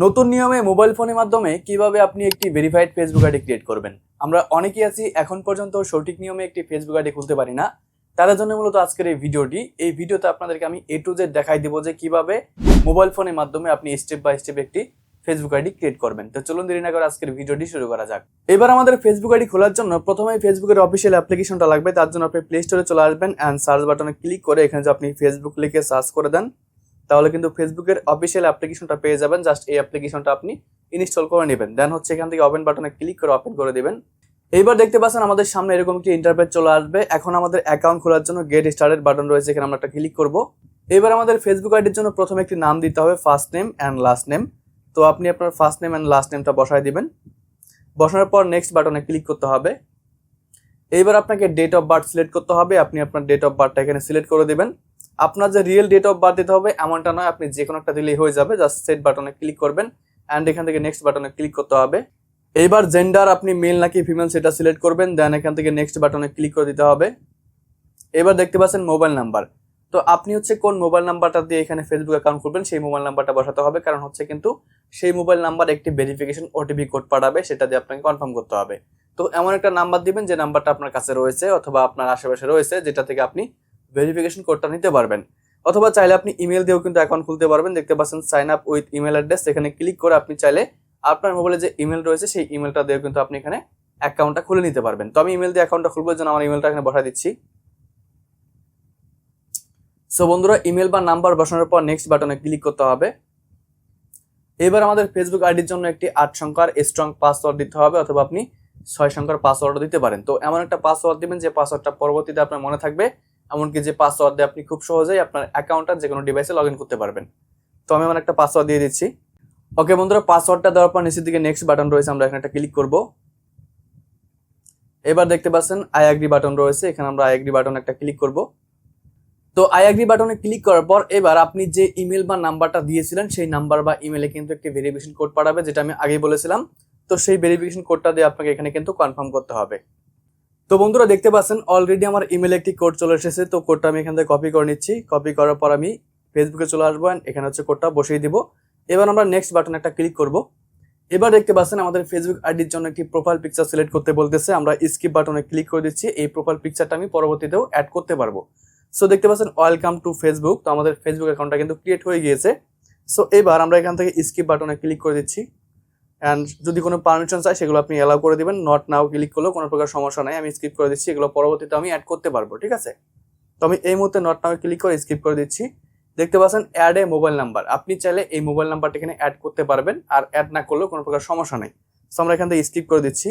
নতুন নিয়মে মোবাইল ফোনের মাধ্যমে কিভাবে আপনি একটি ভেরিফাইড ফেসবুক আইডি ক্রিয়েট করবেন। আমরা অনেকেই আছি এখন পর্যন্ত সঠিক নিয়মে একটি ফেসবুক আইডি খুলতে পারি না। তাদের জন্য মূলত আজকের এই ভিডিওটি। এই ভিডিওতে আপনাদেরকে আমি A to Z দেখাই দেব যে কিভাবে মোবাইল ফোনের মাধ্যমে আপনি স্টেপ বাই স্টেপ একটি ফেসবুক আইডি ক্রিয়েট করবেন। তো চলুন দেরি না করে আজকের ভিডিওটি শুরু করা যাক। এবার আমাদের ফেসবুক আইডি খোলার জন্য প্রথমেই ফেসবুকের অফিসিয়াল অ্যাপ্লিকেশনটা লাগবে। তার জন্য আপনি প্লে স্টোরে চলে আসবেন অ্যান্ড সার্চ বাটনে ক্লিক করে এখানে যে আপনি ফেসবুক লিখে সার্চ করে দেন, তাহলে কিন্তু ফেসবুকের অফিসিয়াল অ্যাপ্লিকেশনটা পেয়ে যাবেন। জাস্ট এই অ্যাপ্লিকেশনটা আপনি ইনস্টল করে নেবেন, দেন হচ্ছে এখান থেকে ওপেন বাটনে ক্লিক করে ওপেন করে দিবেন। এইবার দেখতে পাচ্ছেন আমাদের সামনে এরকম একটি ইন্টারফেস চলে আসবে। এখন আমাদের অ্যাকাউন্ট খোলার জন্য গেট স্টার্টেড বাটন রয়েছে, এখানে আমরা একটা ক্লিক করব। এবার আমাদের ফেসবুক আইডির জন্য প্রথমে একটি নাম দিতে হবে, first name and last name. তো আপনি আপনার ফার্স্ট নেম অ্যান্ড লাস্ট নেমটা বসায় দিবেন। বসানোর পর নেক্সট বাটনে ক্লিক করতে হবে। এইবার আপনাকে ডেট অফ বার্থ সিলেক্ট করতে হবে। আপনি আপনার ডেট অফ বার্থটা এখানে সিলেক্ট করে দিবেন। আপনার যে রিয়েল ডেট অফ বার্থ দিতে হবে এমনটা নয়, আপনি যে কোনো একটা দিলেই হয়ে যাবে। জাস্ট সেট বাটনে ক্লিক করবেন অ্যান্ড এখান থেকে নেক্সট বাটনে ক্লিক করতে হবে। এইবার জেন্ডার আপনি মেল নাকি ফিমেল সেটা সিলেক্ট করবেন, দেন এখান থেকে নেক্সট বাটনে ক্লিক করে দিতে হবে। এবার দেখতে পাচ্ছেন মোবাইল নাম্বার। তো আপনি হচ্ছে কোন মোবাইল নাম্বারটা দিয়ে এখানে ফেসবুক অ্যাকাউন্ট খুলবেন সেই মোবাইল নাম্বারটা বসাতে হবে, কারণ হচ্ছে কিন্তু সেই মোবাইল নাম্বার একটি ভেরিফিকেশন ওটিপি কোড পাঠাবে, সেটা দিয়ে আপনাকে কনফার্ম করতে হবে। তো এমন একটা নাম্বার দিবেন যে নাম্বারটা আপনার কাছে রয়েছে অথবা আপনার আশেপাশে রয়েছে, যেটা থেকে আপনি ভেরিফিকেশন কোডটা নিতে পারবেন। অথবা চাইলে আপনি ইমেল দিয়েও কিন্তু অ্যাকাউন্ট খুলতে পারবেন। দেখতে পাচ্ছেন sign up with email address, এখানে ক্লিক করে আপনি চাইলে আপনার মোবাইলে যে ইমেল রয়েছে সেই ইমেলটা দিয়েও কিন্তু আপনি এখানে অ্যাকাউন্টটা খুলে নিতে পারবেন। তো আমি ইমেল দিয়ে অ্যাকাউন্টটা খুলবো, জন্য আমার ইমেলটা এখানে বসাই দিচ্ছি। সো বন্ধুরা, ইমেল বা নাম্বার বসানোর পর নেক্সট বাটনে ক্লিক করতে হবে। এবার আমাদের ফেসবুক আইডির জন্য একটি 8 সংখ্যার স্ট্রং পাসওয়ার্ড দিতে হবে, অথবা আপনি 6 সংখ্যার পাসওয়ার্ডও দিতে পারেন। তো এমন একটা পাসওয়ার্ড দিবেন যে পাসওয়ার্ডটা পরবর্তীতে আপনার মনে থাকবে, এমনকি যে পাসওয়ার্ড দিয়ে আপনি খুব সহজেই আপনার অ্যাকাউন্টটা যে কোনো ডিভাইসে লগ ইন করতে পারবেন। তো আমি এমন একটা পাসওয়ার্ড দিয়ে দিচ্ছি। ওকে বন্ধুরা, পাসওয়ার্ডটা দেওয়ার পর নিচের দিকে নেক্সট বাটন রয়েছে, আমরা এখানে একটা ক্লিক করব। এবার দেখতে পাচ্ছেন আই এগ্রি বাটন রয়েছে, এখানে আমরা আই এগ্রি বাটন একটা ক্লিক করব। তো আই এগ্রি বাটনে ক্লিক করার পর এবার আপনি যে ইমেল বা নাম্বারটা দিয়েছিলেন সেই নাম্বার বা ইমেলে কিন্তু একটি ভেরিফিকেশন কোড পাঠাবে, যেটা আমি আগেই বলেছিলাম। তো সেই ভেরিফিকেশন কোডটা দিয়ে আপনাকে এখানে কিন্তু কনফার্ম করতে হবে। তো বন্ধুরা দেখতে পাচ্ছেন অলরেডি আমার ইমেলে একটি কোড চলে এসেছে। তো কোডটা আমি এখান থেকে কপি করে নিচ্ছি। কপি করার পর আমি ফেসবুকে চলে আসবো, এখানে হচ্ছে কোডটা বসিয়ে দিব। এবার আমরা নেক্সট বাটনে একটা ক্লিক করব। এবার দেখতে পাচ্ছেন আমাদের ফেসবুক আইডির জন্য একটি প্রোফাইল পিকচার সিলেক্ট করতে বলতেছে, আমরা স্কিপ বাটনে ক্লিক করে দিচ্ছি। এই প্রোফাইল পিকচারটা আমি পরবর্তীতেও অ্যাড করতে পারবো। সো দেখতে পাচ্ছেন ওয়েলকাম টু ফেসবুক। তো আমাদের ফেসবুক অ্যাকাউন্টটা কিন্তু ক্রিয়েট হয়ে গিয়েছে। সো এবার আমরা এখান থেকে স্কিপ বাটনে ক্লিক করে দিচ্ছি অ্যান্ড যদি কোনো পারমিশন চাই সেগুলো আপনি অ্যালাউ করে দিবেন। নট নাও ক্লিক করলেও কোনো প্রকার সমস্যা নাই, আমি স্কিপ করে দিচ্ছি। এগুলো পরবর্তীতে আমি অ্যাড করতে পারবো, ঠিক আছে। তো আমি এই মুহূর্তে নট নাও ক্লিক করে স্কিপ করে দিচ্ছি। দেখতে পাচ্ছেন অ্যাড এ মোবাইল নাম্বার, আপনি চাইলে এই মোবাইল নাম্বারটা এখানে অ্যাড করতে পারবেন, আর অ্যাড না করলেও কোনো প্রকার সমস্যা নেই। সো আমরা এখান থেকে স্কিপ করে দিচ্ছি।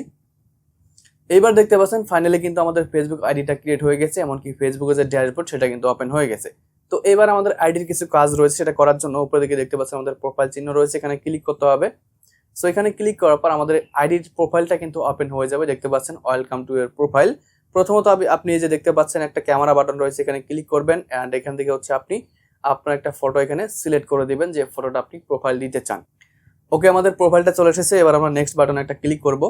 এইবার দেখতে পাচ্ছেন ফাইনালি কিন্তু আমাদের ফেসবুক আইডিটা ক্রিয়েট হয়ে গেছে, এমনকি ফেসবুকের যে ড্যাশবোর্ড সেটা কিন্তু ওপেন হয়ে গেছে। তো এবার আমাদের আইডির কিছু কাজ রয়েছে, সেটা করার জন্য উপরে দিকে দেখতে পাচ্ছেন আমাদের প্রোফাইল চিহ্ন রয়েছে, এখানে ক্লিক করতে হবে। সো এখানে ক্লিক করার পর আমাদের আইডির প্রোফাইলটা কিন্তু ওপেন হয়ে যাবে। দেখতে পাচ্ছেন ওয়েলকাম টু ইওর প্রোফাইল। প্রথমত আপনি এই যে দেখতে পাচ্ছেন একটা ক্যামেরা বাটন রয়েছে, এখানে ক্লিক করবেন অ্যান্ড এখান থেকে হচ্ছে আপনি আপনার একটা ফটো এখানে সিলেক্ট করে দিবেন, যে ফটোটা আপনি প্রোফাইল দিতে চান। ওকে, আমাদের প্রোফাইলটা চলে এসেছে। এবার আমরা নেক্সট বাটনে একটা ক্লিক করব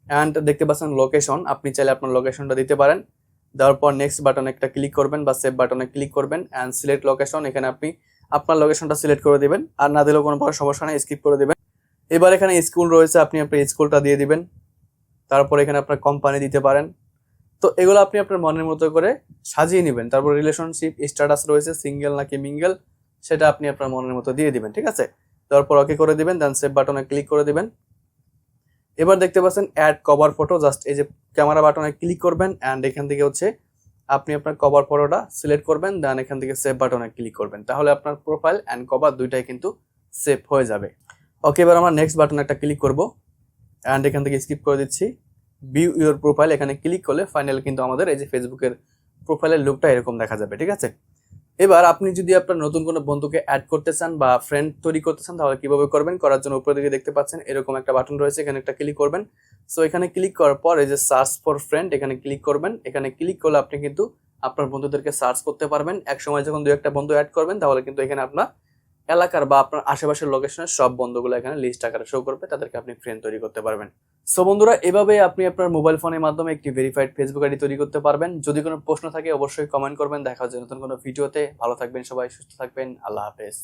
অ্যান্ড দেখতে পাচ্ছেন লোকেশন, আপনি চাইলে আপনার লোকেশনটা দিতে পারেন। দেওয়ার পর নেক্সট বাটনে একটা ক্লিক করবেন বা সেভ বাটনে ক্লিক করবেন অ্যান্ড সিলেক্ট লোকেশন, এখানে আপনি আপনার লোকেশনটা সিলেক্ট করে দিবেন, আর না দিলেও কোনো প্রকার সমস্যা নেই, স্কিপ করে দিবেন। এবার এখানে স্কুল রয়েছে, আপনি আপনার স্কুলটা দিয়ে দিবেন। তারপর এখানে আপনার কোম্পানি দিতে পারেন। তো এগুলো আপনি আপনার মনের মতো করে সাজিয়ে নেবেন। তারপর রিলেশনশিপ স্ট্যাটাস রয়েছে, সিঙ্গেল নাকি মিঙ্গেল, সেটা আপনি আপনার মনের মতো দিয়ে দিবেন, ঠিক আছে। তারপর ওকে করে দিবেন, দেন সেভ বাটনে ক্লিক করে দিবেন। এবার দেখতে পাচ্ছেন অ্যাড কভার ফটো, জাস্ট এই যে ক্যামেরা বাটনে ক্লিক করবেন অ্যান্ড এখান থেকে হচ্ছে আপনি আপনার কভার ফটোটা সিলেক্ট করবেন, দেন এখান থেকে সেভ বাটনে ক্লিক করবেন। তাহলে আপনার প্রোফাইল অ্যান্ড কভার দুইটাই কিন্তু সেভ হয়ে যাবে। ওকে, এবার আমরা নেক্সট বাটনে একটা ক্লিক করব অ্যান্ড এখান থেকে স্কিপ করে দিচ্ছি। ভিউ ইউর প্রোফাইল, এখানে ক্লিক করলে ফাইনাল কিন্তু আমাদের এই যে ফেসবুকের প্রোফাইলের লুকটা এরকম দেখা যাবে, ঠিক আছে। এবার আপনি যদি আপনার নতুন কোনো বন্ধুকে অ্যাড করতে চান বা ফ্রেন্ড তৈরি করতে চান, তাহলে কিভাবে করবেন? করার জন্য উপরের দিকে দেখতে পাচ্ছেন এরকম একটা বাটন রয়েছে, এখানে একটা ক্লিক করবেন। সো এখানে ক্লিক করার পর এই যে সার্চ ফর ফ্রেন্ড, এখানে ক্লিক করবেন। এখানে ক্লিক করলে আপনি কিন্তু আপনার বন্ধুদেরকে সার্চ করতে পারবেন। এক সময় যখন 2-1টা বন্ধু অ্যাড করবেন, তাহলে কিন্তু এখানে আপনার এলাকার বা আপনার আশেপাশের লোকেশনের সব বন্ধুগুলো এখানে লিস্ট আকারে শো করবে, তাদেরকে আপনি ফ্রেন্ড তৈরি করতে পারবেন। সো বন্ধুরা, এভাবে আপনি আপনার মোবাইল ফোনের মাধ্যমে একটি ভেরিফাইড ফেসবুক আইডি তৈরি করতে পারবেন। যদি কোনো প্রশ্ন থাকে অবশ্যই কমেন্ট করবেন। দেখা হচ্ছে নতুন কোনো ভিডিওতে। ভালো থাকবেন সবাই, সুস্থ থাকবেন। আল্লাহ হাফেজ।